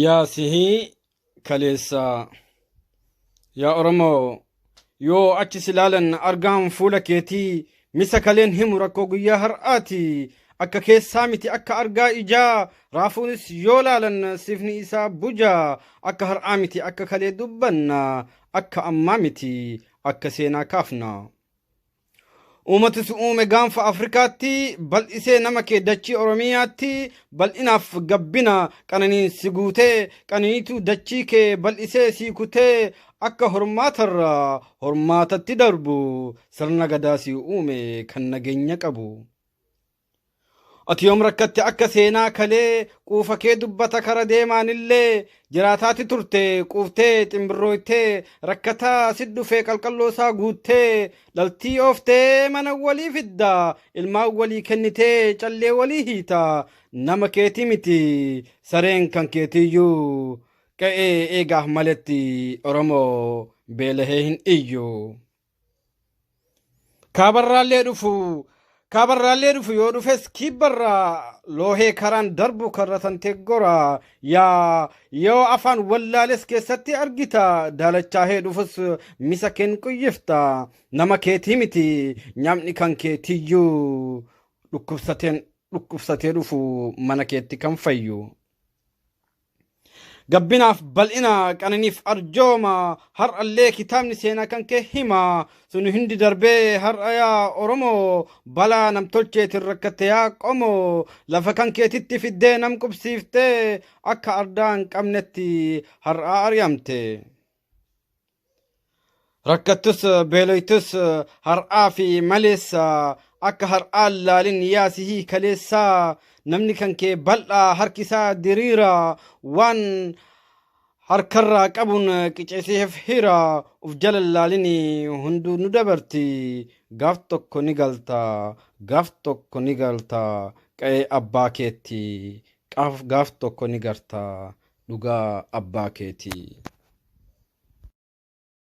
yaa Sihii Kaleessaa yaa Oromoo yoo achi silaalan argaan fuula keetii misa kaleen himu rakkoo guyyaa har'aati akka keessaa miti akka argaa ijaa raafuunis yoo laalan sifni isaa bujaa akka har'aa miti akka kalee dubbanna akka ammaa miti akka seenaa kaafna. Uumatis uume gaanfa Afrikaatti bal'isee nama kee dachii Oromiyaatti bal'inaaf gabbina qananiin si guutee qananiitu dachii kee bal'isee si kutee akka hormaatarra hormaatatti darbu sirna gadaa si uume kan nageenya qabu. Ati yoom rakkatte akka seenaa kalee quufa kee dubbata kara deemaanillee jiraataati turte quuftee ximbirrooytee rakkataa si dhufee qalqalloo isaa guuttee dhaltii ooftee mana walii fidda ilmaan walii kennitee callee walii hiita nama keetii miti sareen kan keetiyyuu qa'ee eegaaf maletti Oromoo beelahee hin iyyu. Kaabarraallee dhufu yoo dhufes kibbarra loohee karaan darbu karratan teggora yaa yoo afaan wallaales keessatti argita daalachaahee dhufus misa keen quyyifta nama keetii miti nyaamni kan keetiyyuu dhukkubsatee dhufu mana keetti kan fayyu. Gabbinaaf bal'ina qananiif arjooma har'allee kitaabni seenaa kan kee hima sun hindi darbee har'a yaa Oromoo balaa namtolcheetiin rakkatte yaa qomoo lafa kan keetitti fiddee nam qubsiiftee akka ardaa hin qabnetti har'aa ari'amte. Rakkattus beeloytus har'aa fi maleessa akka har'aa laalin yaa Sihii Kaleessaa namni kan kee bal'aa harki isaa diriira waan harkarraa qabuun qiceeseef hira uf jala laalin hunduu nu dabarti gaaf tokko ni galta qa'ee abbaa keetti gaaf tokko ni garta dhugaa abbaa keetii.